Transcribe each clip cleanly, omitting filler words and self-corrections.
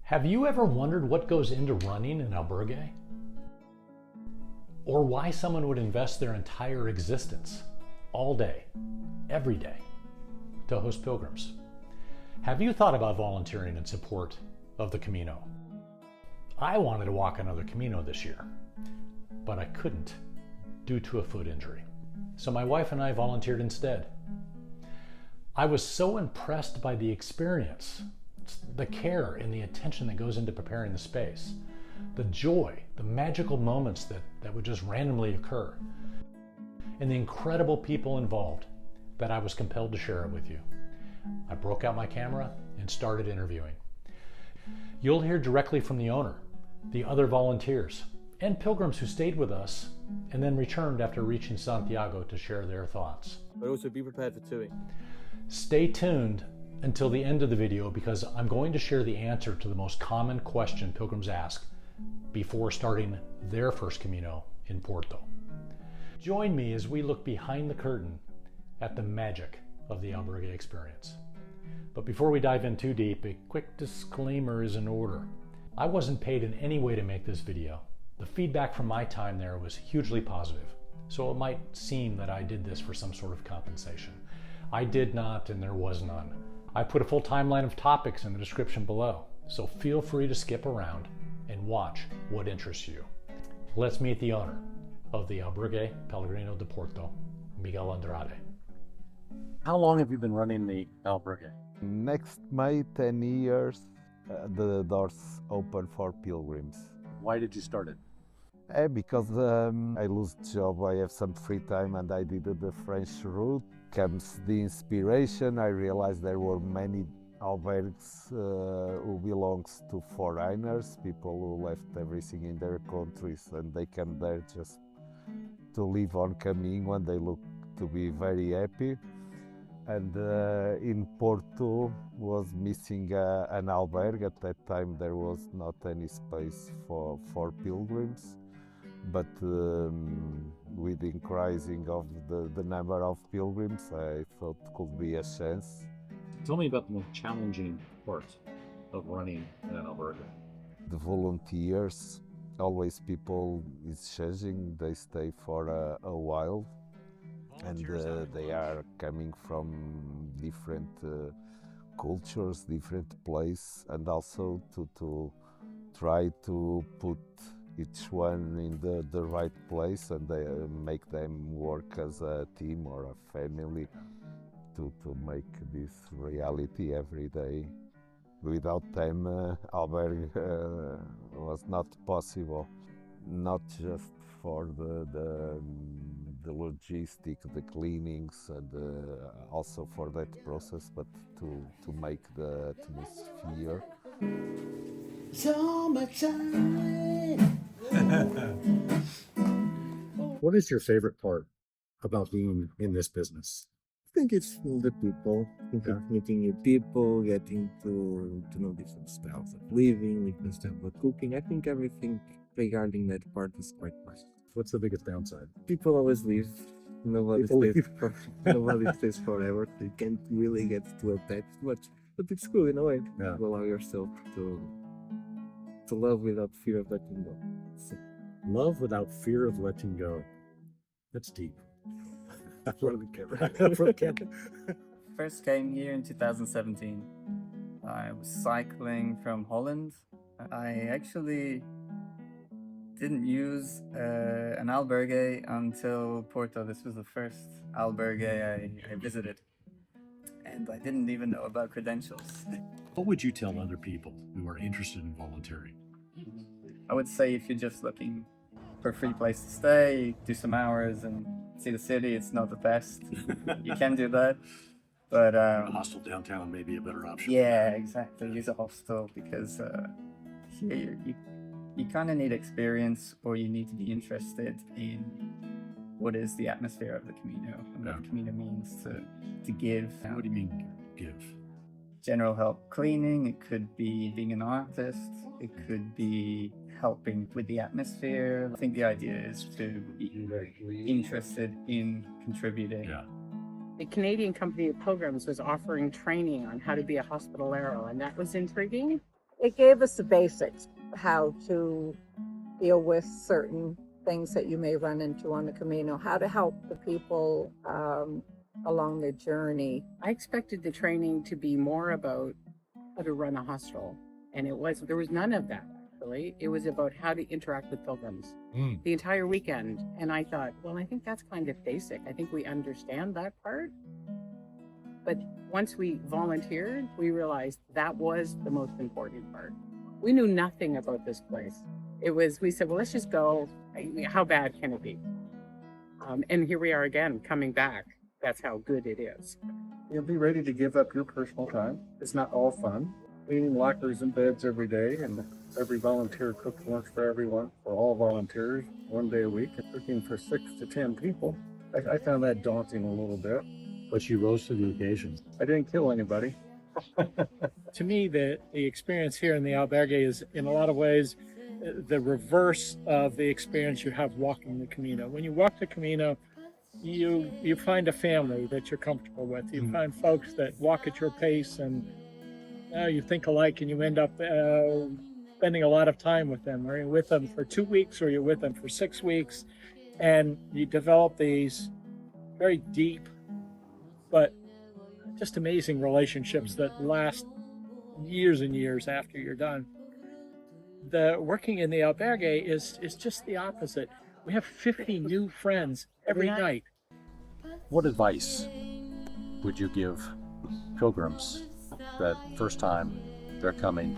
Have you ever wondered what goes into running an albergue? Or why someone would invest their entire existence, all day, every day, to host pilgrims? Have you thought about volunteering in support of the Camino? I wanted to walk another Camino this year, but I couldn't due to a foot injury. So my wife and I volunteered instead. I was so impressed by the experience, the care and the attention that goes into preparing the space, the joy, the magical moments that would just randomly occur, and the incredible people involved that I was compelled to share it with you. I broke out my camera and started interviewing. You'll hear directly from the owner, the other volunteers, and pilgrims who stayed with us and then returned after reaching Santiago to share their thoughts. But also be prepared for Tui. Stay tuned until the end of the video because I'm going to share the answer to the most common question pilgrims ask before starting their first Camino in Porto. Join me as we look behind the curtain at the magic of the albergue experience. But before we dive in too deep, a quick disclaimer is in order. I wasn't paid in any way to make this video. The feedback from my time there was hugely positive, so it might seem that I did this for some sort of compensation. I did not, and there was none. I put a full timeline of topics in the description below, so feel free to skip around and watch what interests you. Let's meet the owner of the Albergue Pellegrino de Porto, Miguel Andrade. How long have you been running the albergue? Next May, 10 years, the doors open for pilgrims. Why did you start it? Because I lose job, I have some free time and I did the French route. Comes the inspiration, I realized there were many albergues who belongs to foreigners, people who left everything in their countries and they come there just to live on Camino and they look to be very happy. And in Porto was missing an albergue. At that time there was not any space for pilgrims, but with the increasing of the number of pilgrims, I thought could be a chance. Tell me about the most challenging part of running an albergue. The volunteers, always people is changing, they stay for a while. And they are coming from different cultures, different places, and also to try to put each one in the right place and they make them work as a team or a family to make this reality every day. Without them, albergue was not possible, not just for the logistics, the cleanings, and also for that process, but to make the atmosphere. What is your favorite part about being in this business? I think it's the people. I think it's meeting new people, getting to know different styles of living, different styles of cooking. I think everything regarding that part is quite nice. What's the biggest downside? People always leave. Nobody stays forever. You can't really get too attached, but it's cool in a way. Yeah. To allow yourself to love without fear of letting go. So, Love without fear of letting go. That's deep. for the camera. First came here in 2017. I was cycling from Holland. I actually didn't use an albergue until Porto. This was the first albergue I visited. And I didn't even know about credentials. What would you tell other people who are interested in volunteering? I would say if you're just looking for a free place to stay, do some hours and see the city, it's not the best. You can do that. But A hostel downtown may be a better option. yeah, exactly. Use a hostel because here you kind of need experience, or you need to be interested in what is the atmosphere of the Camino and what the Camino means to give. What do you mean, give? General help cleaning, it could be being an artist, it could be helping with the atmosphere. I think the idea is to be interested in contributing. Yeah. The Canadian company of Pilgrims was offering training on how to be a Hospitalero, and that was intriguing. it gave us the basics, how to deal with certain things that you may run into on the Camino, how to help the people along the journey. I expected the training to be more about how to run a hostel, and there was none of that actually. It was about how to interact with pilgrims the entire weekend. And I thought, well, I think that's kind of basic. I think we understand that part. But once we volunteered, we realized that was the most important part. We knew nothing about this place. We said, well, let's just go. How bad can it be? And here we are again, coming back. That's how good it is. You'll be ready to give up your personal time. It's not all fun. Cleaning lockers and beds every day, and every volunteer cooks lunch for everyone, for all volunteers, 1 day a week, and cooking for 6 to 10 people. I found that daunting a little bit. But you rose to the occasion. I didn't kill anybody. To me, the experience here in the albergue is, in a lot of ways, the reverse of the experience you have walking the Camino. When you walk the Camino, you find a family that you're comfortable with. You find folks that walk at your pace, and you think alike, and you end up spending a lot of time with them. Or you're with them for 2 weeks, or you're with them for 6 weeks, and you develop these very deep but just amazing relationships that last years and years after you're done. The working in the albergue is just the opposite. We have 50 new friends every night. What advice would you give pilgrims that first time they're coming,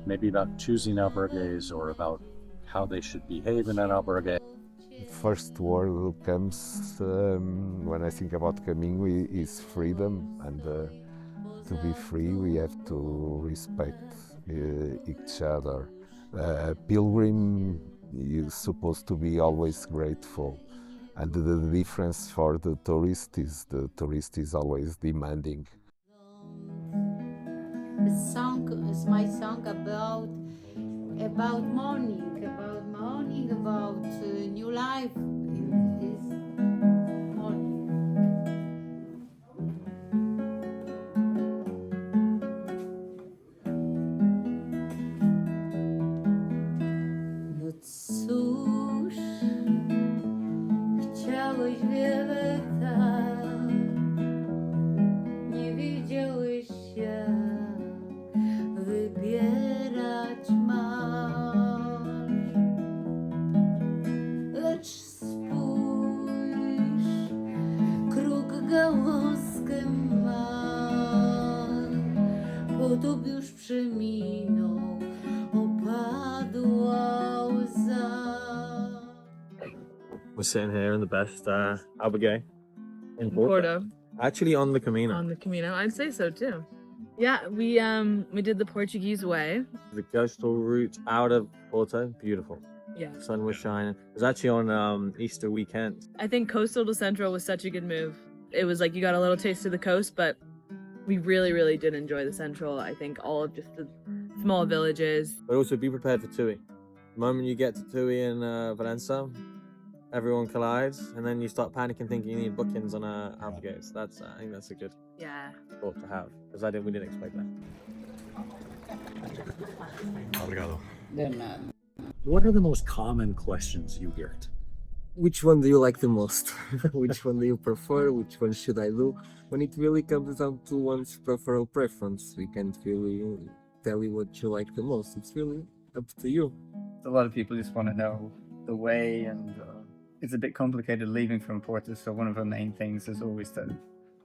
maybe about choosing albergues or about how they should behave in an albergue? First word comes when I think about Camino is freedom, and to be free we have to respect each other. Pilgrim is supposed to be always grateful, and the difference for the tourist is always demanding. The song is my song about morning, about new life in this morning. No cóż, chciałeś wiele tak, nie wiedziałeś jak wybierać masz. Lecz spójrz, kruk gałązkę ma, potop już przeminął, opadła łza. We're sitting here in the best albergue in Porto. Actually on the Camino. On the Camino, I'd say so too. Yeah, we did the Portuguese way. The coastal route out of Porto, beautiful. Yeah. Sun was shining. It was actually on Easter weekend. I think coastal to central was such a good move. It was like you got a little taste of the coast, but we really, really did enjoy the central. I think all of just the small villages. But also be prepared for Tui. The moment you get to Tui in Valencia, everyone collides, and then you start panicking, thinking you need bookings on albergues. I think that's a good thought to have, because we didn't expect that. Obrigado. Dena. What are the most common questions you get? Which one do you like the most? Which one do you prefer? Which one should I do? When it really comes down to one's preferential preference, we can't really tell you what you like the most. It's really up to you. A lot of people just want to know the way, and it's a bit complicated leaving from Porto, so one of the main things is always to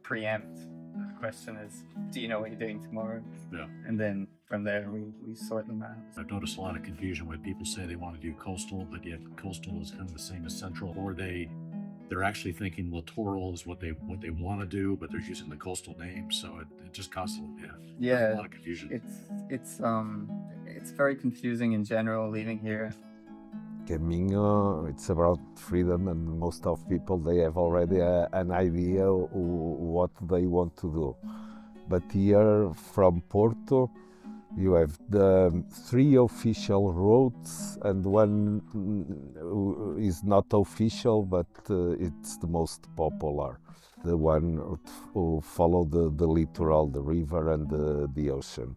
preempt. The question is, do you know what you're doing tomorrow? Yeah. And then from there we sort them out. I've noticed a lot of confusion when people say they want to do coastal, but yet coastal is kind of the same as central, or they're actually thinking littoral is what they want to do, but they're using the coastal name, so it just causes a lot of confusion. It's very confusing in general leaving here. Camino, it's about freedom, and most of people, they have already an idea what they want to do. But here from Porto, you have the 3 official routes, and one is not official, but it's the most popular. The one who follow the littoral, the river and the ocean.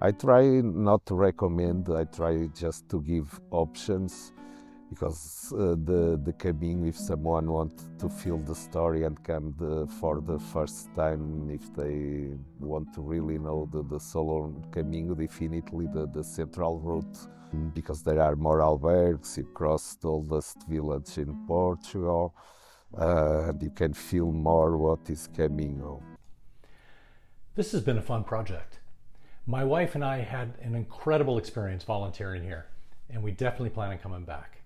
I try not to recommend, I try just to give options, because the coming, if someone wants to feel the story and come for the first time, if they want to really know the solo coming, definitely the central route, because there are more albergues, you cross the oldest village in Portugal, and you can feel more what is Camino. This has been a fun project. My wife and I had an incredible experience volunteering here, and we definitely plan on coming back.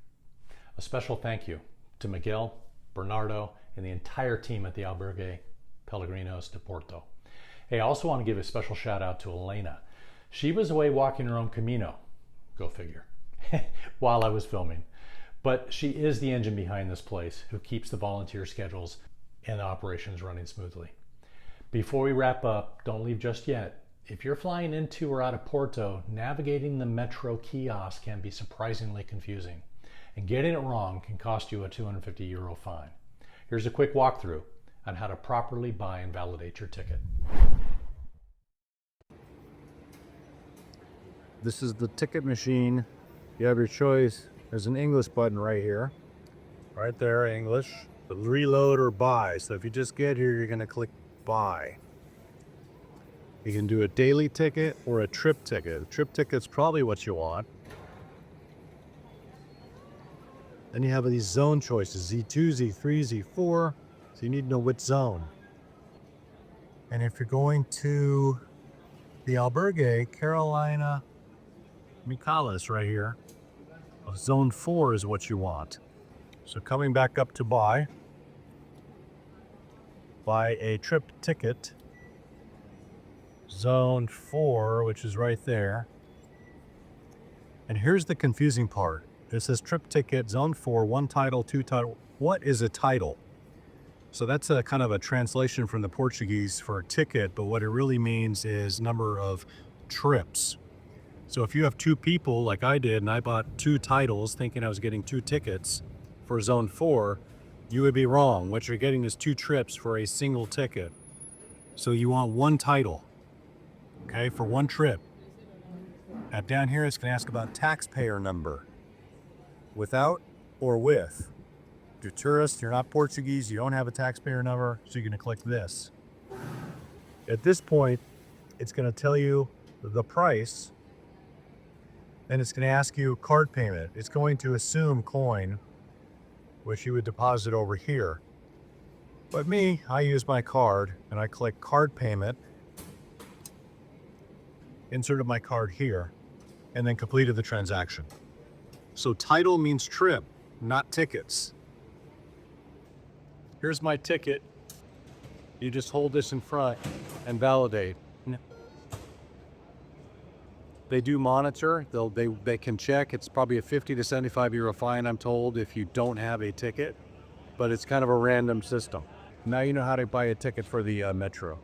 A special thank you to Miguel, Bernardo, and the entire team at the Albergue Peregrinos de Porto. Hey, I also want to give a special shout out to Elena. She was away walking her own Camino, go figure, while I was filming. But she is the engine behind this place who keeps the volunteer schedules and the operations running smoothly. Before we wrap up, don't leave just yet. If you're flying into or out of Porto, navigating the metro kiosk can be surprisingly confusing, and getting it wrong can cost you a €250 fine. Here's a quick walkthrough on how to properly buy and validate your ticket. This is the ticket machine. You have your choice. There's an English button right here. Right there, English. The reload or buy. So if you just get here, you're going to click buy. You can do a daily ticket or a trip ticket. A trip ticket's probably what you want. Then you have these zone choices, Z2, Z3, Z4. So you need to know which zone. And if you're going to the Albergue, Carolina, Micalis right here, zone 4 is what you want. So coming back up to buy a trip ticket, zone 4, which is right there. And here's the confusing part. It says trip ticket, zone 4, 1 title, 2 title. What is a title? So that's a kind of a translation from the Portuguese for a ticket, but what it really means is number of trips. So if you have 2 people like I did, and I bought 2 titles thinking I was getting 2 tickets for zone 4, you would be wrong. What you're getting is 2 trips for a single ticket. So you want 1 title, okay, for 1 trip. Now down here it's gonna ask about taxpayer number. Without or with. If you're a tourist, you're not Portuguese, you don't have a taxpayer number, so you're gonna click this. At this point, it's gonna tell you the price, and it's gonna ask you card payment. It's going to assume coin, which you would deposit over here. But me, I use my card, and I click card payment, inserted my card here, and then completed the transaction. So title means trip, not tickets. Here's my ticket. You just hold this in front and validate. They do monitor. They can check. It's probably a 50 to 75 euro fine, I'm told, if you don't have a ticket. But it's kind of a random system. Now you know how to buy a ticket for the metro.